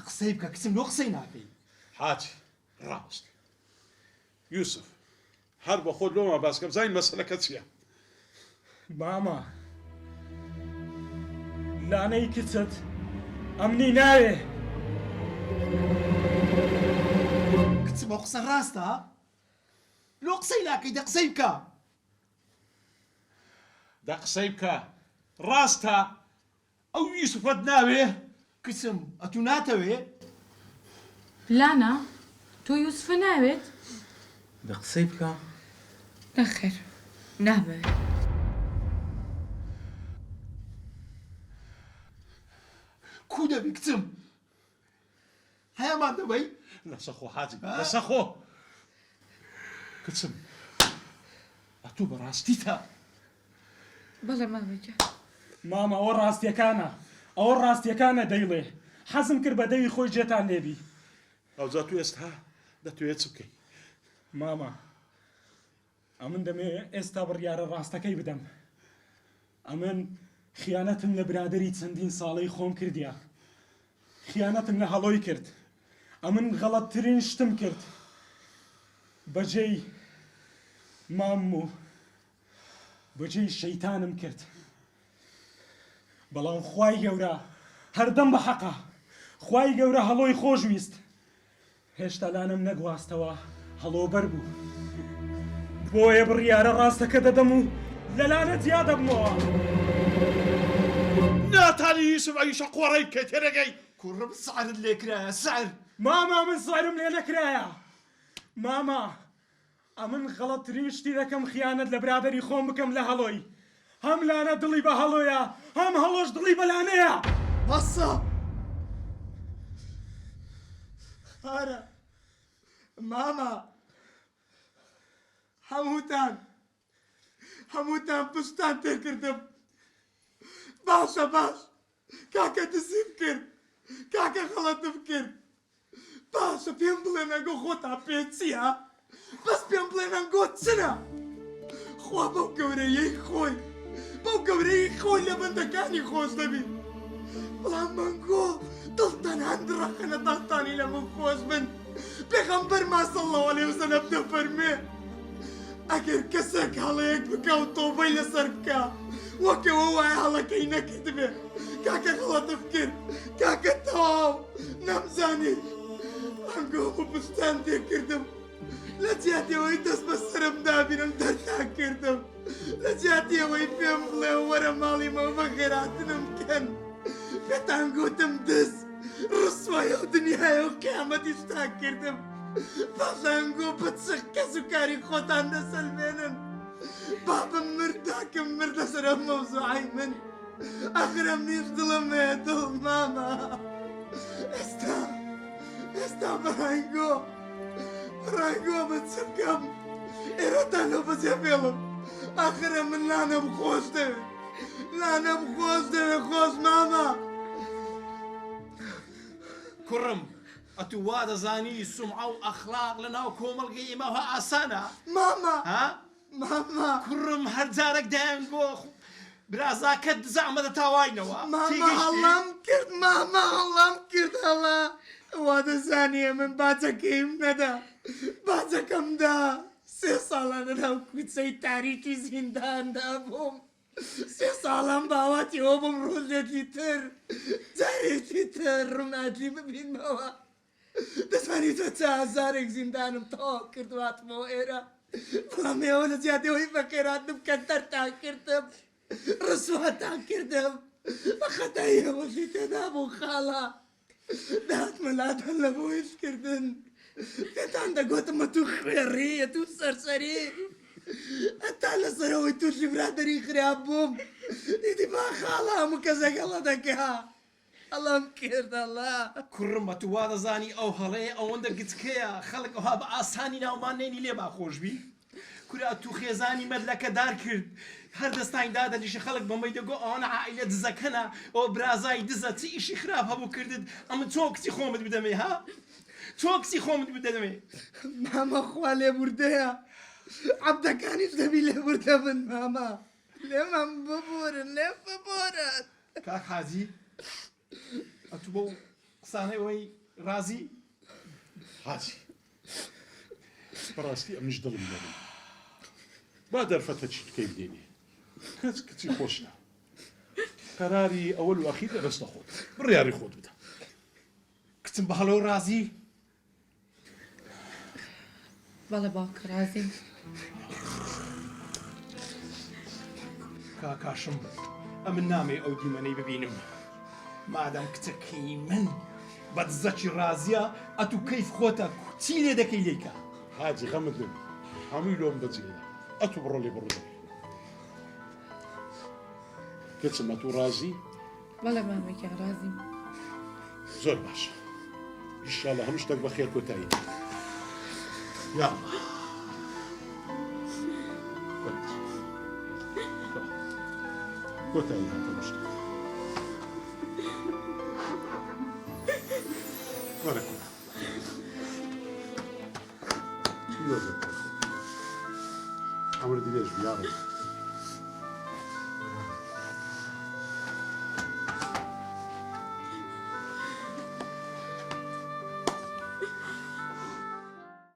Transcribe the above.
قسەی بکە کچم لۆ قسەی ناکەی حاجی ڕاست یوسف هەر بە خۆت لۆمە باسکەم زین مەسەلەکە چییە ماما لانەی کچت ئەمنی ناوێ کچم ئەو قسە ڕاستە لۆ قسەی ناکەی دە قسەی بکە دا قسەی بکە ڕاستە ئەو یوسفەت ناوێ کچم ئەتو ناتەوێ لانا تۆ یوسفە ناوێت دە قسەی بکە نەخێر نامەوێت کو دەبی کچم هەیەمان دەبەی لەسەخۆ حاجی لەسەخۆ کچم ئەتوو بەڕاستیتە بەڵێ مامەجە ماما ئەوە ڕاستیەکانە ئەوە ڕاستیەکانە دەیڵێ حەزم کرد بە دەوی خۆی جێتان لێبی ئەوجا تو ئێستا دەتوێت چ بکەی ماما ئەمن دەمێ ئێستا بڕیارە ڕاستەکەی بدەم ئەمن خیانەتم لە برادری چەندین ساڵەی خۆم کردیا خیانەتم لە هەڵۆی کرد ئەمن غەڵەتترین شتم کرد بەجێی مام و بەجێی شەیتانم کرد بەڵام خوای گەورە هەردەم بە حەقا خوای گەورە هەڵۆی خۆشویست هێشتا لانم نەگواستەوە هەڵۆبەر بوو بۆیە بڕیارە ڕاستەکە دەدەم و لە لانە جیا دەبمەوە ناتانی یوسف ئەویشە قۆڕەی بکەیت تێرەگەی کوڕم سعرت لێکرایە سعر ماما من سایرم لێ نەکرایە ماما ئەمن غەڵەتترین شتی دەکەم خیانەت لە برادری خۆم بکەم لە هەڵۆی هەم لانە دڵی بە هەڵۆیە هەم هەڵۆش دڵی بە لانەیە بەسە ئارە ماما هەمووتان پشتان تێکردم باشە باش کاکە دزیم کرد کاکە غەڵەتم کرد باشە پێم بڵێن ئەگۆ خۆتان پێ چییە بەس پێم بڵێن ئەنگۆ چنە خوا بەو گەورەیەی خۆی بەو گەورەی خۆی لە بەندەکانی خۆش دەبی بەڵام منگۆ دڵتان هەندڕەخەنە دەڵتانی لە من خۆش بن پێغەمبەرمان سەڵڵەوە عەلەیهی وسەلەم دەفەرمێ ئەگەر کەسێک هەڵەیەک بکە و تۆبەی لەسەر بکە وەکەوە وایە هەڵەکەی نەکردبێ کاکە غەڵەتم کرد کاکە تەواو نەمزانی ئەنگۆ پشتان تێکردم لە جیاتیەوەی دەست بە سرم دابینم دەرتان کردم لە جیاتیەوەی پێم بڵێ وەرە ماڵی مەوە بە خێراتنم بکەن پێتان گوتم دز ڕسوایە و دنیایە و قیامەتی شتان کردم بەڵەنگۆ بە چ کەس و کاری خۆتان دەسەلمێنن بابم مرد داکم مرد لەسەر ئەم مەوزوعەی من ئەخرەم نیش دڵم هەیە دڵ ماما ئێستا بەڕانگۆ بە چ بکەم ئێرەتان لەو بەجێ بێڵم ئاخرە من لانەم خۆش دەوێت خۆش ماما کوڕم ئەتو وا دەزانی سومعە و ئەخلاق لە ناو کۆمەڵگەی ئێمەوە ئاسانە ماما کوڕم هەر جارێک دایانگۆ برازاکەت دزەمەدە تاواینەوە ماما هەڵام کرد هەڵا وا دەزانیە من باجەکەیم نەدا باجەکەمدا 3 ساڵە لەناو کوچەی تاریکی زینداندا بووم 3 ساڵم باواتیەوە بم ڕۆژێکی تر جارێکی تر ڕووناتی ببینمەوە دەزانی تۆ 4,000 زیندانم تەواو کردواتمەوە ئێرە بەڵام ئێوە لە جیاتەوەی بە خێراتم کە دەرتان کردم ڕسواتان کردم بە خەتای ئێوەشی تێدا بوو خاڵە دات مەلاتان لە بۆ هێشکردن پێتان دەگوتمە تو خوێڕی تو سەرسەری هەتا لەسەرەوەی تووشی برادەری خراپ بووم دیدی با خاڵە هەموو کەسێک هەڵە دەکا هەڵام کردەڵا کوڕمە تو وا دەزانی ئەو هەڵەیە ئەوەندە گچکەیە خەڵک ئەوها بە ئاسانی ناومان نێنی لێ باخۆشبی کورا تو خێزانی مەدلەکە دار کرد هەر دەستانی دادەنیشە خەڵک بەمەی دەگۆ ئەوانە عائیلە دزەکەنە ئەوە برازای دزە چی ئیشی خراپ هەبوو کردت ئەمە چۆ کچی خۆمت بدەمێ ها چۆ کچی خۆمت بدەمێ مامە خوا لێبوردەیە عەبدەکانیش دەبی لێبوردە بن ماما لێمان ببورن کاک حاجی ئەتو بەو قسانەوەی ڕازی حاجی بەڕاستی ئەمنیش دڵم دەبێ با دەرفەتە چیت کەی بدێنێ کەس کچی خۆشنا قەراری ئەوەل و ئەخیر دەبەستە خۆت بڕیاری خۆت بدە کچم بە هەڵەوە ڕازی بەڵێ باوکە ڕازیم. کاکاشم ئەمن نامێ ئەو دیمەنەی ببینم مادام کچەکەی من بەدزەکی ڕازیە ئەتو کەیف خۆتە چی لێ دەکەی لێکە حاجی غەمت لێ هەمووی لۆم بەجێدا ئەتو بڕۆ لێ بڕۆ کچم ئەتو ڕازی بەڵێ مامەکە ڕازیم. زۆر باشە ئینشاڵڵا هەموو شتێک بەخێر کۆتایی یا الله کۆتایی هاتە هەموو شتێک وەرە کۆتا ئەمر دیێژ بیاڕێ